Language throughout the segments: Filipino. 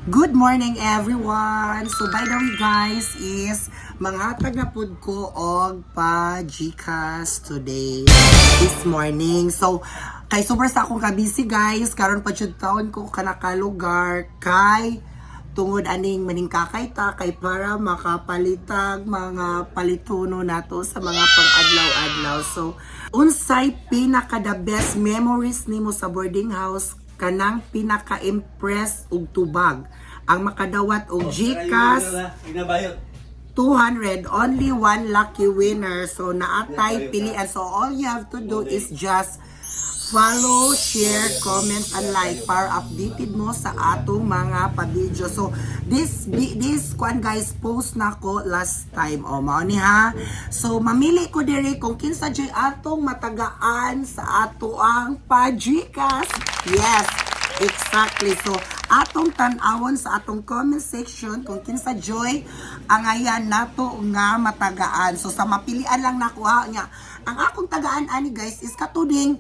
Good morning everyone! So by the way guys is manghatag na pud ko og pa GCash today this morning. So kay super sa akong ka-busy guys, karon pa jud taon ko kanakalugar kay tungod aning maningkakay ta kay para makapalitag mga palituno nato sa mga pang-adlaw-adlaw. So unsay pinaka the best memories nimo sa boarding house kanang pinaka-impress og tubag ang makadawat og GCash 200, only one lucky winner. So naatay pilian, so all you have to do is just follow, share, comment, and like para updated mo sa atong mga pa-video. So this kwan guys, post na ko last time, o mao ni ha. So mamili ko diri kung kinsa jay atong matagaan sa ato ang pa-GCash. Yes, exactly. So atong tan-awon sa atong comment section kung kinsa joy ang ayan nato nga matagaan. So sa mapilian lang nakuha niya. Ang akong tagaan ani guys is katuding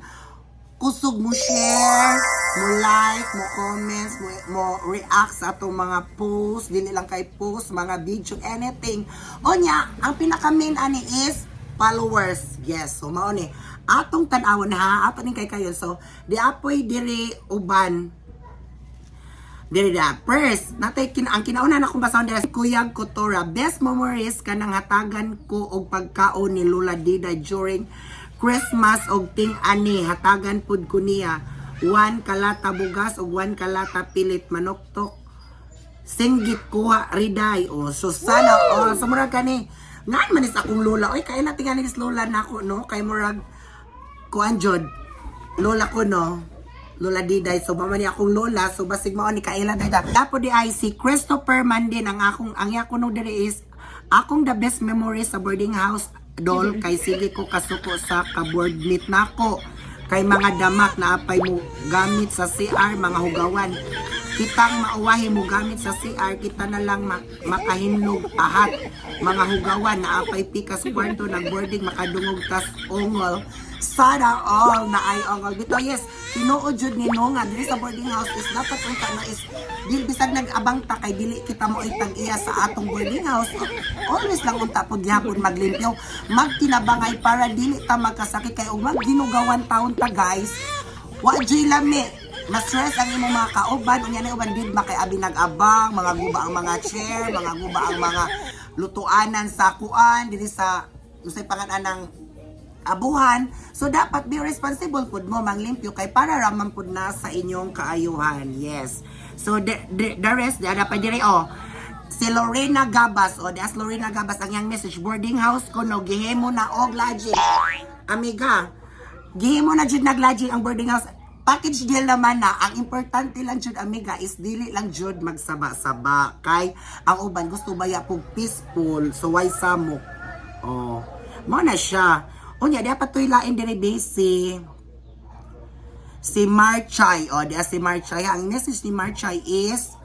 kusog mo share, mo like, mo comments, mo react sa atong mga post, dili lang kay post, mga video, anything. O nya, ang pinaka main ani is followers. Yes, so mao ni atong tan-awon ha, ato ning kay kayo. So di apoy diri uban. Diri da. First, natay ang kinauna na akong basahon diri Kuyag Kotora. Best memories kanang hatagan ko og pagkaon ni Lola Dida during Christmas og ting-ani. Hatagan pud ko niya 1 kalata bugas og 1 kalata pilit manoktok. Singgit kuha riday. O so sana all sa murag kani. Ngan man is akong lola. Oy kay na tingali is lola nako no. Kay murag kuan jud. Lola ko no. Lola Diday, so mama niya akong lola, so basig mao ni kaila dida. Dapo di ay si Christopher Mandin ang akong ang yako no diri is akong the best memory sa boarding house dol kay sige ko kasuko sa ka-board meet nako. Kay mga damak na apay mo gamit sa CR, mga hugawan. Kitang mauwahi mo gamit sa CR, kita na lang makahinnog ahat. Mga hugawan na apay pikas kwarto nag-boarding makadungog tas ongol. Sana all na ay ongol. Bito yes, tinuod jud ni no nga diri sa boarding house is dapat ang tano is dili bisag nag-abang ta kay dili kita mo itang iya sa atong boarding house. Always lang unta pod gihapon maglimpyo, magtinabangay para dili ta magkasakit kay ug magdinugawan taon ta guys. Wa jay lami. Ma-stress ang imong mga kauban, unya na uban did makay abi nag-abang, mga guba ang mga chair, mga guba ang mga lutuanan sa kuan diri sa usay panganan ng abuhan. So dapat be responsible pud mo manglimpyo kay para raman pud na sa inyong kaayuhan. Yes. So the rest ada pa diri si Lorena Gabas das Lorena Gabas ang yang message boarding house ko no gihimo na og lodging. Amiga, gihimo na jud nag-lodging ang boarding house. Package deal naman na. Ang importante lang jud amiga is dili lang jud magsaba-saba kay ang uban gusto baya pug peaceful so why samok. Mo na siya. Unya dapat toy lain diri base si Marchay si Marchay. Ang message ni Marchay is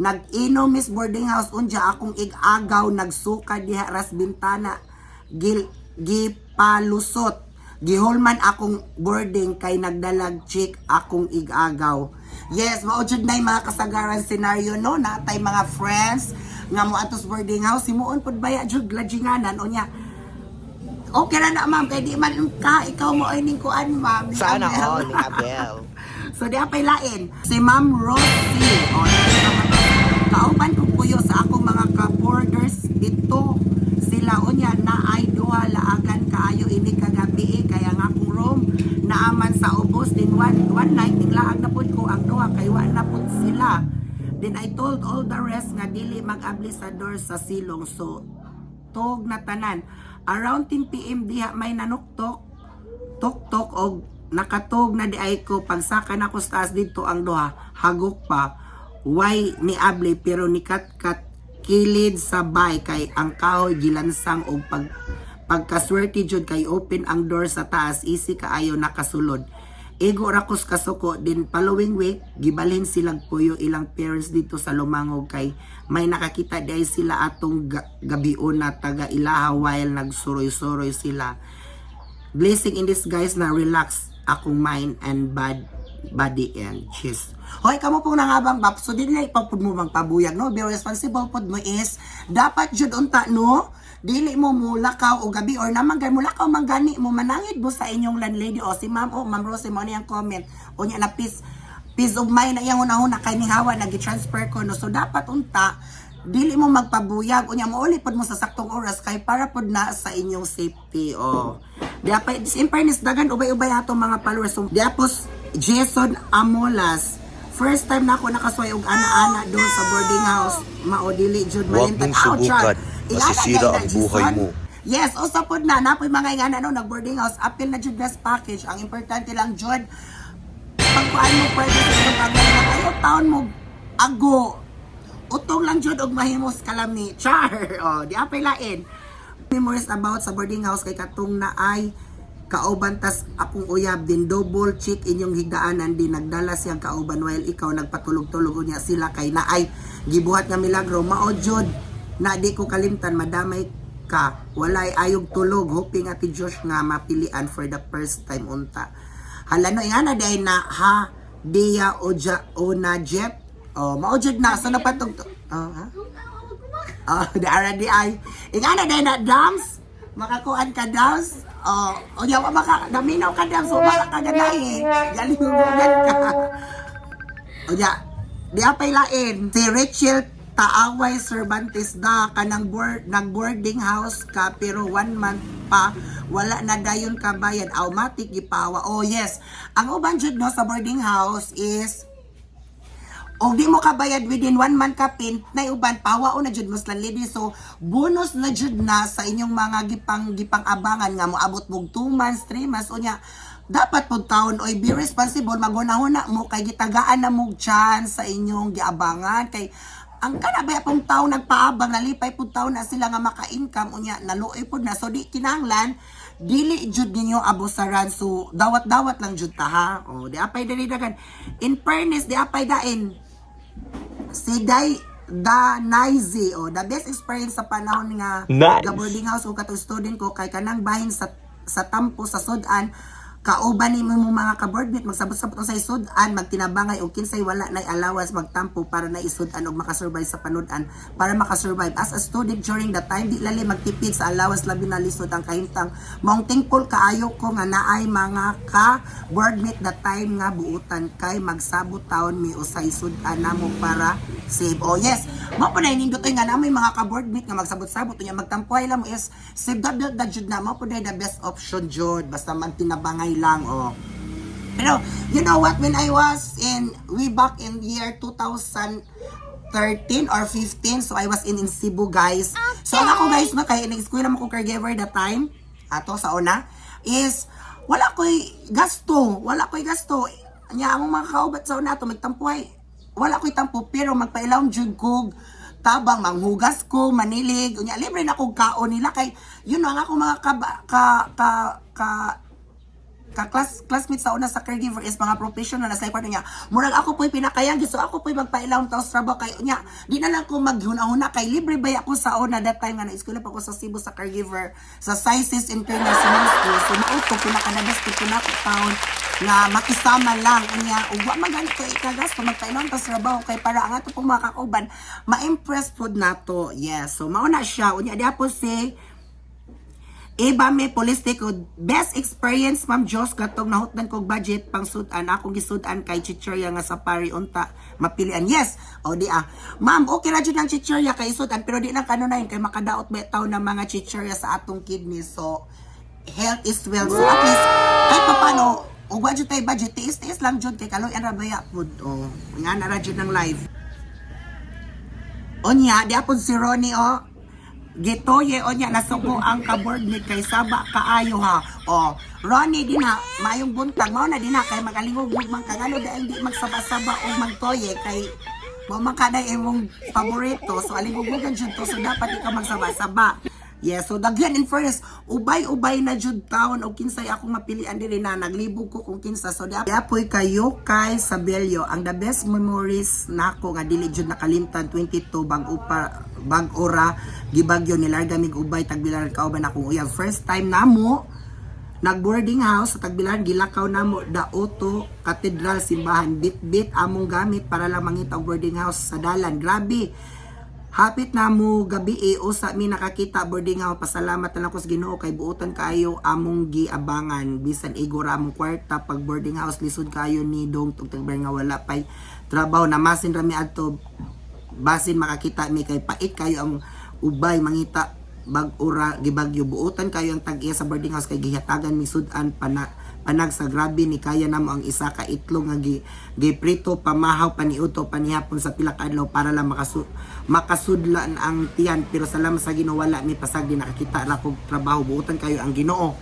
nag-inom Miss boarding house unja akong ig-agaw nagsuka diha ras bintana gipalusot gihulman akong boarding kay nagdalag chick akong ig-agaw. Yes, mao jud nay mga kasagaran scenario no natay mga friends nga mo atos boarding house himuon pud baya jud lodginganan unya. Okay na ma'am, kay di man ka, ikaw mo ay ning kuan ma'am. Sana all, ni Abel. So di apay lain. Si Ma'am Rosie. Kauban ko puyo sa akong mga ka-boarders dito. Sila unya na ay duha laagan kaayo ini kagabi kaya nga akong room naaman sa ubos din one night tinglaag na pud ko ang duha kay wa na pud sila. Then I told all the rest nga dili mag-abli sa door sa silong. So tog na tanan. Around 10 PM diha may nanuktok tok og nakatog na di ay ko pagsaka na ko sa taas dito ang duha hagok pa why ni able pero ni kat kilid sabay kay ang kahoy gilansang og pagkaswerte jud kay open ang door sa taas easy kaayo nakasulod. Ego rakos kasuko din following week gibalhin silang puyo ilang parents dito sa Lumangog kay may nakakita di sila atong gabion na taga ilaha while nagsuroy-suroy sila. Blessing in disguise na relax akong mind and body and cheese. Hoy, kamo pong nangabang bap, so dili pa pud mo magpabuyag, no? Be responsible pud mo is dapat jud unta, no? Dili mo mulakaw o gabi or naman gay mulakaw manggani mo manangid mo sa inyong landlady o si ma'am o ma'am Rose mo niyang comment o niya na peace of mind na iyang una-una kay ni hawa nagi-transfer ko, no? So dapat unta dili mo magpabuyag unya mo uli pod mo sa saktong oras kay para pod na sa inyong safety. Diya pa in fairness dagan ubay-ubay ato mga followers. So diapos Jason Amolas, first time na ako nakasway og ana-ana doon sa boarding house, mao dili jud Huwag mong subukan, masisira ang buhay mo. Yes, usa pod na napoy mga ingana no nag boarding house, apil na jud best package. Ang importante lang jud pagkuan mo pwede sa inyong pagkain na kayo taon mo ago utong lang jud og mahimos kalami char di apay lain memories about sa boarding house kay katong naay kauban tas akong uyab din double check inyong higdaanan din nagdala siyang kauban while ikaw nagpatulog-tulog niya sila kay naay gibuhat nga milagro mao jud na di ko kalimtan madamay ka walay ayog tulog hoping ati Josh nga mapilian for the first time unta hala no ingana day na ha dia oja ona jet mao jud na sa napatog diara di ay ingana day na dams makakuan ka dams o yawa maka naminaw ka dams so maka kaganay galingugan ka o ya di apay lain si Rachel Taaway Cervantes da kanang nag-boarding house ka pero 1 month pa wala na dayon ka bayad automatic gipawa. Oh yes, ang uban jud no sa boarding house is og di mo ka bayad within 1 month ka pin na uban pawa na jud mas lady so bonus na jud na sa inyong mga gipang abangan nga moabot mog 2 months 3 months unya dapat pud taon oy be responsible magunahuna mo kay gitagaan na mog chance sa inyong giabangan kay ang kanabay pong tao nagpaabang nalipay pud tao na sila nga maka-income unya naluoy pud na so di kinahanglan dili jud ninyo abusaran so dawat-dawat lang jud ta ha di apay dili dagan in fairness di apay dain si Danaizi the best experience sa panahon nga nice. boarding house o katong student ko kay kanang bahin sa tampo sa Sudan kauban ni mo mga ka-boardmate magsabot-sabot sa isudan magtinabangay og kinsay wala nay allowance magtampo para na isudan og makasurvive sa panudan para makasurvive as a student during the time di lali magtipid sa allowance labi na lisod ang kahimtang maong thankful kaayo ko nga naay mga ka-boardmate that time nga buutan kay magsabot taon mi usay sudan namo para save yes mo pa na inindutoy nga namoy mga ka-boardmate nga magsabot-sabot unya magtampuhay lang mo is save the jud na mo pa the best option jud basta magtinabangay lang pero you know what when I was way back in year 2013 or 15 so I was in Cebu guys so ako guys no kay nag-school mo ko caregiver that time ato sa una is wala koy gasto nya among mga kaubat sa una ato magtampuhay wala koy tampo pero magpailawom jud kog tabang manghugas ko manilig unya libre na kog kaon nila kay yun ang ako mga classmates sa una sa caregiver is mga professional na sa kwarto niya murag ako po'y pinakayang so ako po'y magpailawom taos trabaho kay unya di na lang ko maghuna-huna kay libre bay ako sa una that time nga na-eskwela pa ako sa Cebu sa caregiver sa Sciences International School so mauto pinakadabas ko pinako taon nga makisama lang unya ug wa magani ko ikagas ko magpailawom taos trabaho kay para ang ato pong mga kakauban ma-impress pod nato yes so mao na siya unya diapos si Iba may politik ko best experience ma'am Diyos katong nahutdan kog budget pang sudan akong gisudan kay chichirya nga safari unta mapilian yes di ma'am okay ra jud ang chichirya kay sudan pero di na kanunayon kay makadaot ba taw ng mga chichirya sa atong kidney so health is wealth so at least kahit paano ug wa jud tay budget tiis lang jud kay kaloy ra baya pud nga na ra jud ng live onya di apod si Ronnie gitoye onya nasuko ang ka-boardmate kay saba kaayo ha Ronnie din ha mayong buntag mao na din ha kay magalingog man kangalo dahil di magsaba-saba o magtoye kay mo man kada imong paborito so alingugugan jud to so dapat ikaw magsaba-saba yes so daghan in fairness ubay-ubay na jud taon og kinsay akong mapilian diri na naglibog ko kung kinsa so dapoy kayo kay Sabelio ang the best memories nako nga dili jud nakalimtan 22 bag ora gibagyo nilarga mig ubay tagbilan kauban akong uyab first time namo Nag-boarding house sa Tagbilaran, gilakaw namo Daoto Cathedral simbahan, bit-bit among gamit para lang mangita og boarding house sa dalan. Grabe. Hapit na mo gabi usa mi nakakita boarding house. Pasalamat na lang ko sa Ginoo kay buotan kayo among giabangan. Bisan igora among kwarta pag boarding house lisod kayo ni dong tugtagber nga wala pay trabaho. Namasin rami adto basin makakita mi kay pait kayo ang ubay mangita bag-ura gibagyo. Buotan kayo ang tag-iya sa boarding house kay gihatagan mi sudan panag sa grabe ni kaya namo ang isa ka itlog nga giprito pamahaw paniuto panihapon sa pila ka adlaw para lang makasudlan ang tiyan. Pero salamat sa Ginoo wala mi pasag di nakakita ra kog trabaho. Buotan kayo ang Ginoo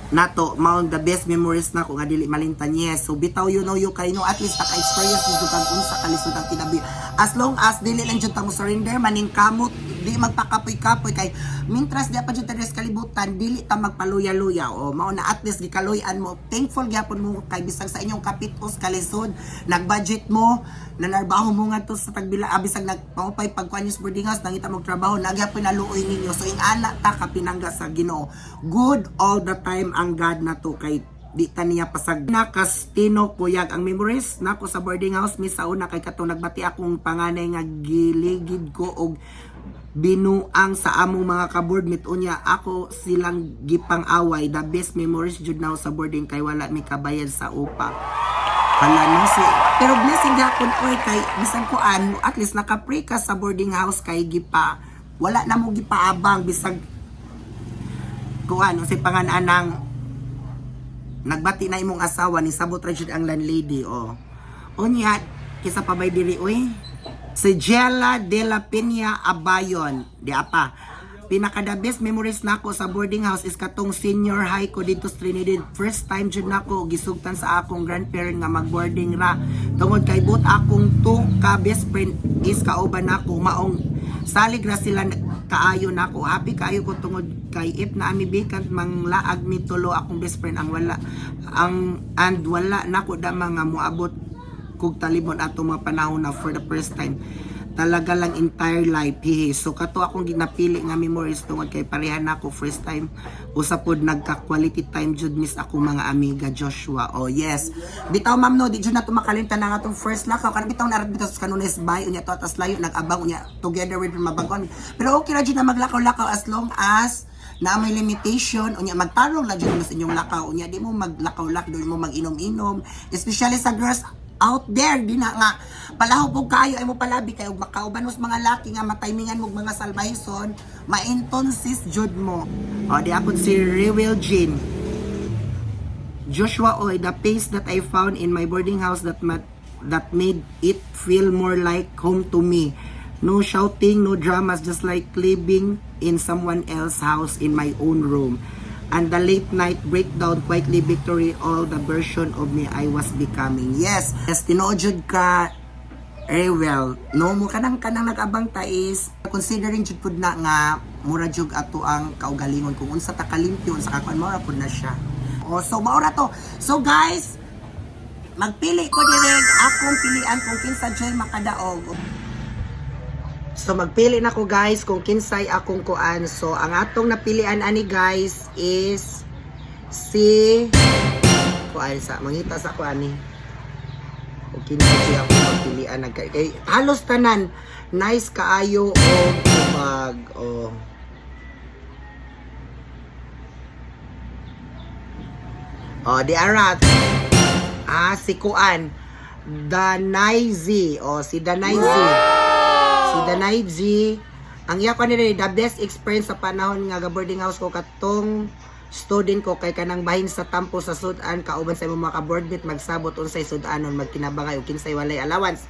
nato mao the best memories na ko nga dili malintan. Yes, so bitaw you know you kay no at least naka-experience dito kag unsa kalisod ang tinabi as long as dili lang jud ta mo surrender maning kamot di magpakapoy-kapoy kay mintras di pa jud ta kalibutan dili ta magpaluya-luya o mao na at least gikaloy-an mo. Thankful gyapon mo kay bisag sa inyong kapitos kalisod nag-budget mo nanarbaho mo nga to sa Tagbila bisag nagpaupay pagkuan sa boarding house nangita mo trabaho nagyapon naluoy ninyo. So ingana ta kapinangga sa Ginoo good all the time ang God na to kay di ta niya pasag nakastino kuyag ang memories nako sa boarding house mi sa una kay katong nagbati akong panganay nga giligid ko og binuang sa among mga ka-boardmate unya ako silang gipang away. The best memories jud now sa boarding kay wala mi kabayad sa upa. Wala no si pero blessing gyapon oy kay bisan ko at least naka-pray ka sa boarding house kay gipa wala na mo gipaabang bisag kuan si pangananang nagbati na imong asawa ni sabot ra jud ang landlady unya kisa pa bay diri oy si Jella de la Peña Abayon di apa pinaka the best memories nako sa boarding house is katong senior high ko dito sa Trinidad. First time jud nako gisugtan sa akong grandparent nga mag-boarding ra tungod kay but akong two ka best friend is kauban nako maong salig ra sila kaayo nako. Happy kaayo ko tungod kay if na ami vacant manglaag mi tulo akong best friend ang wala and wala nako da mga moabot kog talibon ato mga panahon na for the first time talaga lang entire life so kato akong ginapili nga memories tungod kay pareha nako first time usapod nagka quality time jud miss ako mga amiga Joshua. Yes bitaw ma'am no di jud na to makalimtan na atong first lakaw kan bitaw na bitaw sa Canunes Bay unya to atas layo nag-abang unya together with mabagon pero okay ra jud na maglakaw-lakaw as long as na may limitation unya magtarong lang jud sa inyong lakaw unya di mo maglakaw-lakaw di mo mag-inom-inom especially sa girls out there di na nga palahog og kayo ay mo palabi kayo makauban mo sa mga laki nga matimingan mo mga salbayson ma-entonsis jud mo di apod si Rewel Jean Joshua oy the pace that I found in my boarding house that made it feel more like home to me. No shouting, no dramas, just like living in someone else's house in my own room. And the late night breakdown quietly victory all the version of me I was becoming. Yes, tinuod jud ka well, no mo kanang nag-abang ta is considering jud pud na nga mura jud ato ang kaugalingon kung unsa ta kalimpyo unsa ka kuan mura pud na siya. So maura to. So guys, magpili ko direk akong pilian kung kinsa joy makadaog. So magpili na ko guys kung kinsay akong kuan. So ang atong napilian ani guys is si kuan sa mangita sa kuan ni. O kinsay akong napilian kay halos tanan nice kaayo og bag di arat si kuan Danaizi si Danaizi. Si Danaizi, ang iya ko nila the best experience sa panahon nga boarding house ko katong student ko kay kanang bahin sa tampo sa sudan kauban sa imong mga ka-boardmate magsabot unsay sudanon magkinabangay ug kinsay walay allowance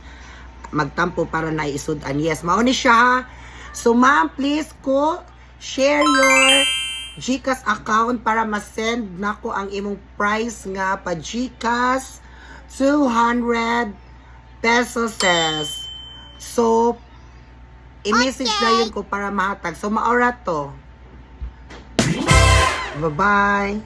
magtampo para na isudan. Yes, mao ni siya ha. So ma'am, please ko share your GCash account para ma-send nako ang imong price nga pa GCash 200 pesos. So i-message na yun ko para mahatag. So, maura to. Bye-bye.